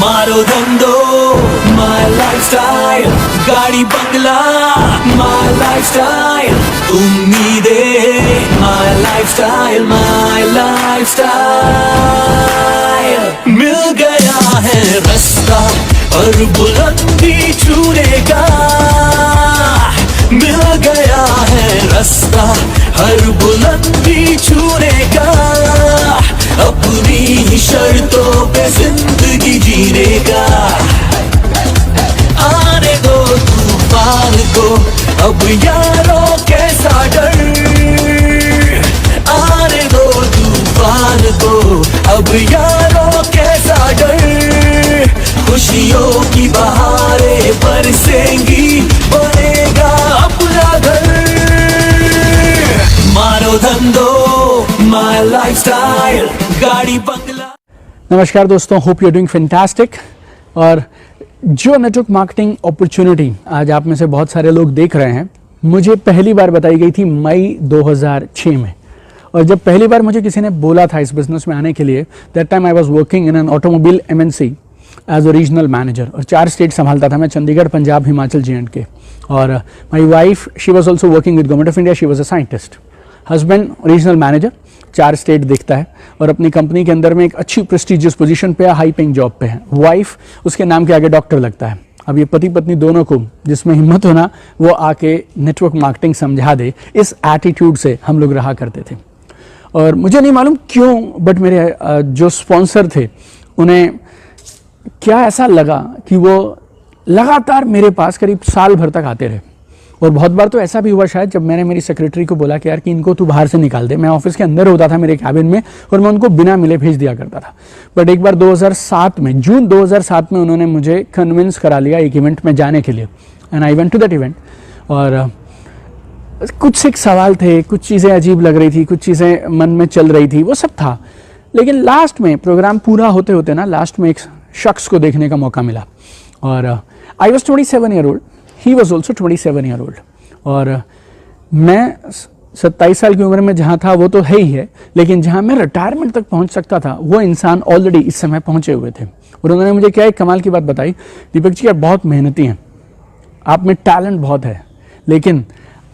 मारो धंधो my lifestyle, गाड़ी बंगला माय लाइफस्टाइल, उम्मीदें माय लाइफस्टाइल, माय लाइफस्टाइल। मिल गया है रास्ता और बुलंदी छूने का, मिल गया है रास्ता हर बुलंदी छूने का, अपनी ही शर्तों पे जिंदगी जीने का। आने दो तूफान को अब यारों कैसा डर, आने दो तूफान को अब यारों कैसा डर, खुशियों की बहारें बरसेंगी बनेगा अपना घर। मारो धंधो माय लाइफस्टाइल, गाड़ी बंगला। नमस्कार दोस्तों, hope you are doing fantastic. और जो नेटवर्क मार्केटिंग अपॉर्चुनिटी आज आप में से बहुत सारे लोग देख रहे हैं, मुझे पहली बार बताई गई थी मई 2006 में। और जब पहली बार मुझे किसी ने बोला था इस बिजनेस में आने के लिए, that time I was working in an automobile MNC as a regional manager, और 4 स्टेट संभालता था मैं, चंडीगढ़, पंजाब, हिमाचल, J&K। और my wife, she was also working with government of India, she was a scientist. Husband regional manager, 4 state देखता है और अपनी company के अंदर में एक अच्छी प्रेस्टिजियस पोजीशन पे है, हाई पेइंग जॉब पे है। वाइफ उसके नाम के आगे डॉक्टर लगता है। अब ये पति पत्नी दोनों को जिसमें हिम्मत होना वो आके नेटवर्क मार्केटिंग समझा दे, इस एटीट्यूड से हम लोग रहा करते थे। और मुझे नहीं मालूम क्यों, बट मेरे जो स्पॉन्सर थे उन्हें क्या ऐसा लगा कि वो लगातार मेरे पास करीब साल भर तक आते रहे। और बहुत बार तो ऐसा भी हुआ शायद, जब मैंने मेरी सेक्रेटरी को बोला कि यार कि इनको तू बाहर से निकाल दे। मैं ऑफिस के अंदर होता था मेरे कैबिन में और मैं उनको बिना मिले भेज दिया करता था। बट एक बार 2007 में, जून 2007 में उन्होंने मुझे कन्विंस करा लिया एक इवेंट में जाने के लिए, and I went to that event. और कुछ एक सवाल थे, कुछ चीज़ें अजीब लग रही थी, कुछ चीज़ें मन में चल रही थी, वो सब था। लेकिन लास्ट में प्रोग्राम पूरा होते होते ना, लास्ट में एक शख्स को देखने का मौका मिला। और I was 27 year old, he was also 27 year old. और मैं 27 साल की उम्र में जहाँ था वो तो है ही है, लेकिन जहाँ मैं रिटायरमेंट तक पहुँच सकता था वो इंसान ऑलरेडी इस समय पहुँचे हुए थे। और उन्होंने मुझे क्या एक कमाल की बात बताई, दीपक जी आप बहुत मेहनती हैं, आप में टैलेंट बहुत है, लेकिन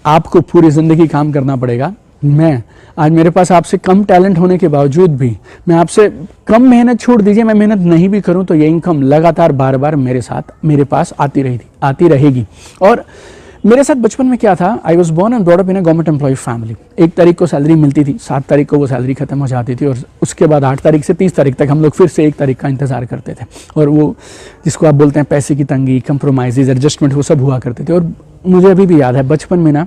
आपको पूरी ज़िंदगी काम करना पड़ेगा। मैं आज, मेरे पास आपसे कम टैलेंट होने के बावजूद भी मैं आपसे कम मेहनत, छोड़ दीजिए मैं मेहनत नहीं भी करूं तो ये इनकम लगातार बार बार मेरे पास आती रहेगी। और मेरे साथ बचपन में क्या था, I was born and brought up in a government employ family. 1 तारीख को सैलरी मिलती थी, 7 तारीख को वो सैलरी खत्म हो जाती थी, और उसके बाद 8 तारीख से 30 तारीख तक हम लोग फिर से 1 तारीख का इंतजार करते थे। और वो जिसको आप बोलते हैं पैसे की तंगी, कंप्रोमाइज़, एडजस्टमेंट, वो सब हुआ करते थे। और मुझे अभी भी याद है बचपन में ना,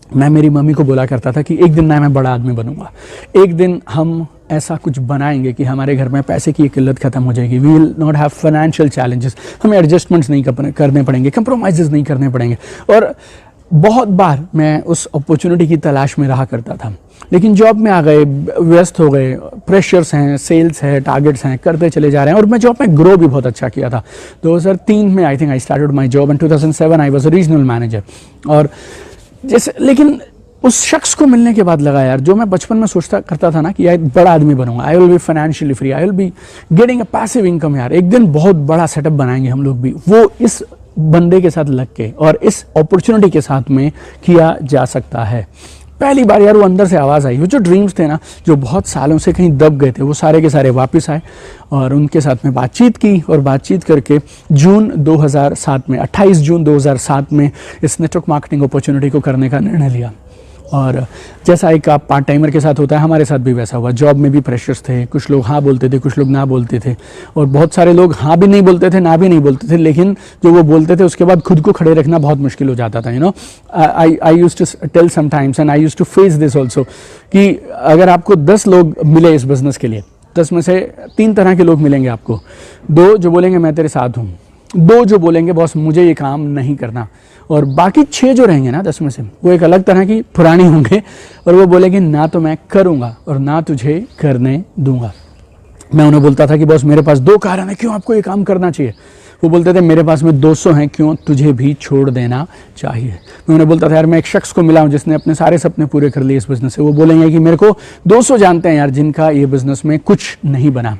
मैं मेरी मम्मी को बोला करता था कि एक दिन ना मैं बड़ा आदमी बनूंगा, एक दिन हम ऐसा कुछ बनाएंगे कि हमारे घर में पैसे की किल्लत खत्म हो जाएगी, we will not have financial challenges, हमें एडजस्टमेंट्स नहीं करने पड़ेंगे, कंप्रोमाइज़ नहीं करने पड़ेंगे। और बहुत बार मैं उस अपॉर्चुनिटी की तलाश में रहा करता था, लेकिन जॉब में आ गए, व्यस्त हो गए, प्रेशर्स हैं, सेल्स है, टारगेट्स हैं, करते चले जा रहे हैं। और मैं जॉब में ग्रो भी बहुत अच्छा किया था। 2003 में I think I started my job, and 2007 I was a regional manager. और जैसे, लेकिन उस शख्स को मिलने के बाद लगा यार, जो मैं बचपन में सोचता करता था ना कि यार बड़ा आदमी बनूंगा, I will be financially free, I will be getting a passive income, यार एक दिन बहुत बड़ा सेटअप बनाएंगे हम लोग भी, वो इस बंदे के साथ लग के और इस अपॉर्चुनिटी के साथ में किया जा सकता है। पहली बार यार वो अंदर से आवाज़ आई, वो जो ड्रीम्स थे ना, जो बहुत सालों से कहीं दब गए थे, वो सारे के सारे वापस आए। और उनके साथ में बातचीत की, और बातचीत करके जून 2007 में, 28 जून 2007 में इस नेटवर्क मार्केटिंग अपॉर्चुनिटी को करने का निर्णय लिया। और जैसा एक आप पार्ट टाइमर के साथ होता है, हमारे साथ भी वैसा हुआ। जॉब में भी प्रेशर्स थे, कुछ लोग हाँ बोलते थे, कुछ लोग ना बोलते थे, और बहुत सारे लोग हाँ भी नहीं बोलते थे, ना भी नहीं बोलते थे, लेकिन जो वो बोलते थे उसके बाद खुद को खड़े रखना बहुत मुश्किल हो जाता था। You know, I used to tell sometimes and I used to face this also, कि अगर आपको 10 लोग मिले इस बिजनेस के लिए, 10 में से 3 तरह के लोग मिलेंगे आपको। 2 जो बोलेंगे मैं तेरे साथ हूँ, 2 जो बोलेंगे बॉस मुझे ये काम नहीं करना, और बाकी 6 जो रहेंगे ना 10 में से, वो एक अलग तरह की पुरानी होंगे, और वो बोलेंगे ना तो मैं करूँगा और ना तुझे करने दूंगा। मैं उन्हें बोलता था कि बॉस मेरे पास 2 कारण है क्यों आपको ये काम करना चाहिए। वो बोलते थे मेरे पास में 200 हैं क्यों तुझे भी छोड़ देना चाहिए। मैं उन्हें बोलता था यार मैं एक शख्स को मिला हूँ जिसने अपने सारे सपने पूरे कर लिए इस बिज़नेस से। वो बोलेंगे कि मेरे को 200 जानते हैं यार जिनका ये बिज़नेस में कुछ नहीं बना।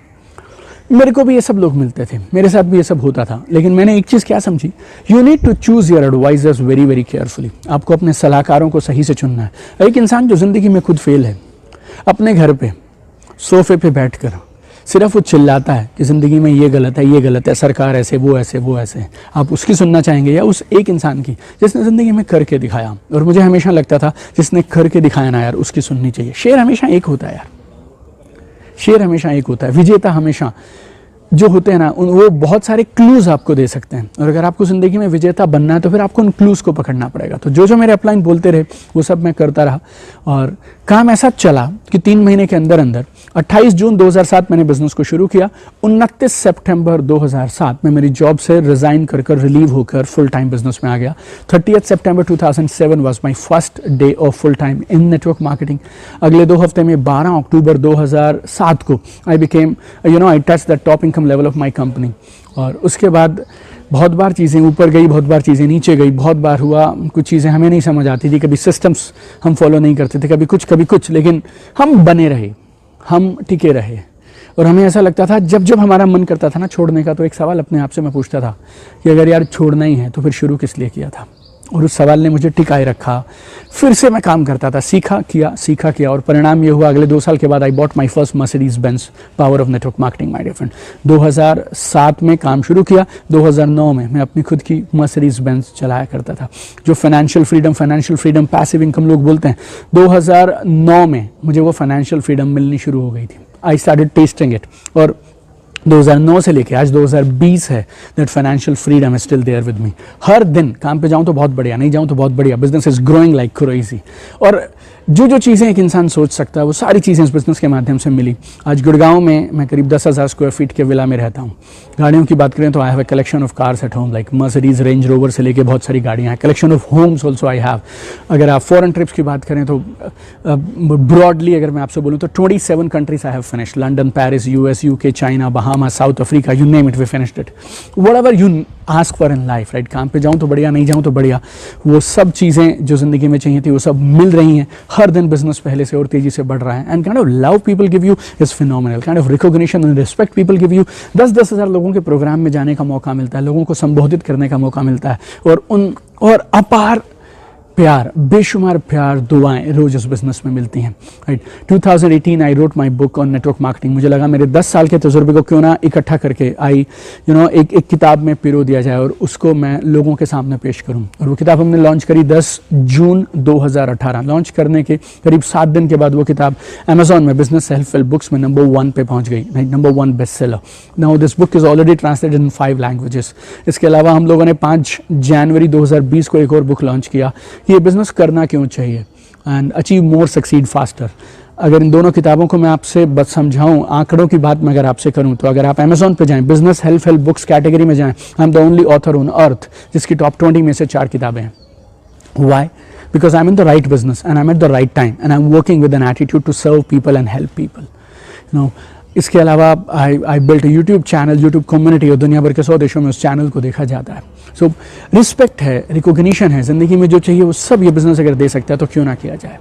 मेरे को भी ये सब लोग मिलते थे, मेरे साथ भी ये सब होता था, लेकिन मैंने एक चीज़ क्या समझी, you need to choose your advisers very very carefully. आपको अपने सलाहकारों को सही से चुनना है। एक इंसान जो ज़िंदगी में खुद फेल है, अपने घर पे सोफे पे बैठकर सिर्फ वो चिल्लाता है कि ज़िंदगी में ये गलत है, ये गलत है, सरकार ऐसे, वो ऐसे, वो ऐसे, आप उसकी सुनना चाहेंगे या उस एक इंसान की जिसने ज़िंदगी में करके दिखाया? और मुझे हमेशा लगता था जिसने करके दिखाया ना यार, उसकी सुननी चाहिए। शेर हमेशा एक होता है यार, शेर हमेशा एक होता है। विजेता हमेशा जो होते हैं ना, वो बहुत सारे क्लूज़ आपको दे सकते हैं, और अगर आपको ज़िंदगी में विजेता बनना है तो फिर आपको उन क्लूज़ को पकड़ना पड़ेगा। तो जो मेरे अपलाइन बोलते रहे वो सब मैं करता रहा, और काम ऐसा चला कि 3 महीने के अंदर अंदर 28 जून 2007 मैंने बिजनेस को शुरू किया। 29 सितंबर 2007 में मेरी जॉब से रिज़ाइन कर रिलीव होकर फुल टाइम बिजनेस में आ गया। 30 सितंबर 2007 was my first day of full time in network marketing. अगले 2 हफ्ते में 12 अक्टूबर 2007 को I became I touch the top income level of my company. और उसके बाद बहुत बार चीज़ें ऊपर गई, बहुत बार चीज़ें नीचे गई, बहुत बार हुआ कुछ चीज़ें हमें नहीं समझ आती थी, कभी सिस्टम्स हम फॉलो नहीं करते थे, कभी कुछ, लेकिन हम बने रहे, हम टिके रहे। और हमें ऐसा लगता था जब हमारा मन करता था ना छोड़ने का, तो एक सवाल अपने आप से मैं पूछता था कि अगर यार छोड़ना ही है तो फिर शुरू किस लिए किया था? और उस सवाल ने मुझे टिकाए रखा। फिर से मैं काम करता था, सीखा किया, और परिणाम ये हुआ अगले 2 साल के बाद I bought my first Mercedes Benz power of network marketing my dear friend. 2007 में काम शुरू किया, 2009 में मैं अपनी खुद की मर्सिडीज बेंज चलाया करता था। जो फाइनेंशियल फ्रीडम पैसिव इनकम लोग बोलते हैं, 2009 में मुझे वो फाइनेंशियल फ्रीडम मिलनी शुरू हो गई थी। आई स्टार्टेड टेस्टिंग इट, और 2009 से लेके आज 2020 है, that financial freedom is still there with me. हर दिन काम पे जाऊं तो बहुत बढ़िया, नहीं जाऊं तो बहुत बढ़िया, business is growing like crazy. और जो चीज़ें एक इंसान सोच सकता है वो सारी चीज़ें इस बिजनेस के माध्यम से मिली। आज गुड़गांव में मैं करीब 10,000 स्क्वायर फीट के विला में रहता हूँ। गाड़ियों की बात करें तो I have a collection of cars at home, like Mercedes, Range Rover से लेके बहुत सारी गाड़ियाँ हैं। Collection of homes also I have. अगर आप फॉरेन ट्रिप्स की बात करें तो ब्रॉडली अगर मैं आपसे बोलूँ तो 27 countries I have finished, London, Paris, US, UK, China, Bahama, South Africa, you name it, we finished it. Whatever you ask for in life, right? काम पे जाऊँ तो बढ़िया, नहीं जाऊँ तो बढ़िया, वो सब चीज़ें जो ज़िंदगी में चाहिए थी वो सब मिल रही हैं। हर दिन बिजनेस पहले से और तेजी से बढ़ रहा है, and kind of love people give you is phenomenal, kind of recognition and respect people give you. 10-10 हज़ार लोगों के प्रोग्राम में जाने का मौका मिलता है, लोगों को संबोधित करने का मौका मिलता है, और अपार प्यार, बेशुमार प्यार, दुआएं रोज इस बिजनेस में मिलती हैं, right? 2018 I wrote my book on network marketing. मुझे लगा मेरे 10 साल के तजुर्बे को क्यों ना इकट्ठा करके एक किताब में पिरो दिया जाए और उसको मैं लोगों के सामने पेश करूं। और वो किताब हमने लॉन्च करी 10 जून 2018। लॉन्च करने के करीब 7 दिन के बाद वो किताब अमेजॉन में बिजनेस सेल्फ हेल्प बुक्स में नंबर 1 पे पहुंच गई, right? Number 1 best seller. Now this book is already translated in 5 languages. इसके अलावा हम लोगों ने 5 जनवरी 2020 को एक और बुक लॉन्च किया, ये बिजनेस करना क्यों चाहिए, and achieve more, succeed faster. अगर इन दोनों किताबों को मैं आपसे बस समझाऊं, आंकड़ों की बात मैं अगर आपसे करूं, तो अगर आप अमेजॉन पे जाएं, बिजनेस हेल्प बुक्स कैटेगरी में जाएं, I am the only author on earth जिसकी टॉप 20 में से 4 किताबें हैं। Why? Because I am in the right business and I am at the right time and I am working with an attitude to serve people and help people. इसके अलावा I built YouTube channel, YouTube community, और दुनिया भर के 100 देशों में उस channel को देखा जाता है। सो रिस्पेक्ट है, रिकॉग्निशन है, ज़िंदगी में जो चाहिए वो सब ये बिजनेस अगर दे सकता है तो क्यों ना किया जाए।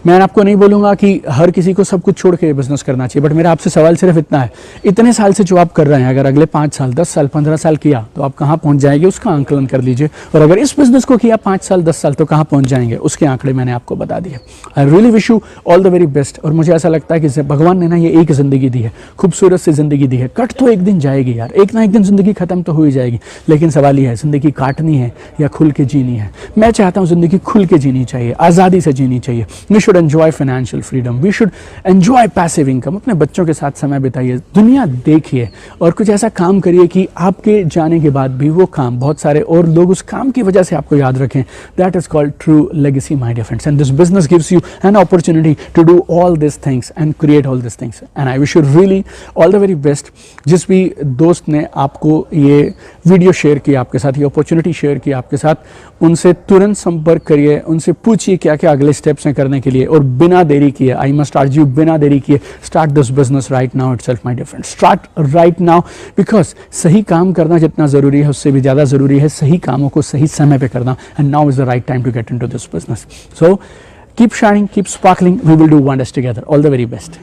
मैं आपको नहीं बोलूँगा कि हर किसी को सब कुछ छोड़ के बिजनेस करना चाहिए, बट मेरा आपसे सवाल सिर्फ इतना है, इतने साल से जो आप कर रहे हैं, अगर अगले 5 साल, 10 साल, 15 साल किया तो आप कहाँ पहुँच जाएंगे, उसका आंकलन कर लीजिए। और अगर इस बिजनेस को किया 5 साल, 10 साल, तो कहाँ पहुँच जाएंगे, उसके आंकड़े मैंने आपको बता दिए। I really wish you all the very best. और मुझे ऐसा लगता है कि भगवान ने ना ये एक ज़िंदगी दी है, खूबसूरत सी ज़िंदगी दी है। कट तो एक दिन जाएगी यार, एक ना एक दिन ज़िंदगी खत्म तो हो ही जाएगी, लेकिन सवाल ये है ज़िंदगी काटनी है या खुल के जीनी है। मैं चाहता हूँ ज़िंदगी खुल के जीनी चाहिए, आज़ादी से जीनी चाहिए। We should enjoy financial freedom, we should enjoy passive income. अपने बच्चों के साथ समय बिताइए, दुनिया देखिए, और कुछ ऐसा काम करिए कि आपके जाने के बाद भी वो काम बहुत सारे और लोग उस काम की वजह से आपको याद रखें। That is called true legacy my dear friends, and this business gives you an opportunity to do all this things and create all this things, and I wish you really all the very best. जिस भी दोस्त ने आपको ये video share किया आपके साथ, ये अपॉर्चुनिटी शेयर की आपके साथ, उनसे तुरंत संपर्क करिए, उनसे पूछिए क्या क्या अगले स्टेप्स हैं करने के लिए, और बिना देरी किए, आई मस्ट अर्ज यू, बिना देरी किए start this business right now itself my dear friend. Start right now, because सही काम करना जितना ज़रूरी है उससे भी ज़्यादा ज़रूरी है सही कामों को सही समय पे करना, and now is the right time to get into this business. So keep shining, keep sparkling, we will do wonders together. All the very best.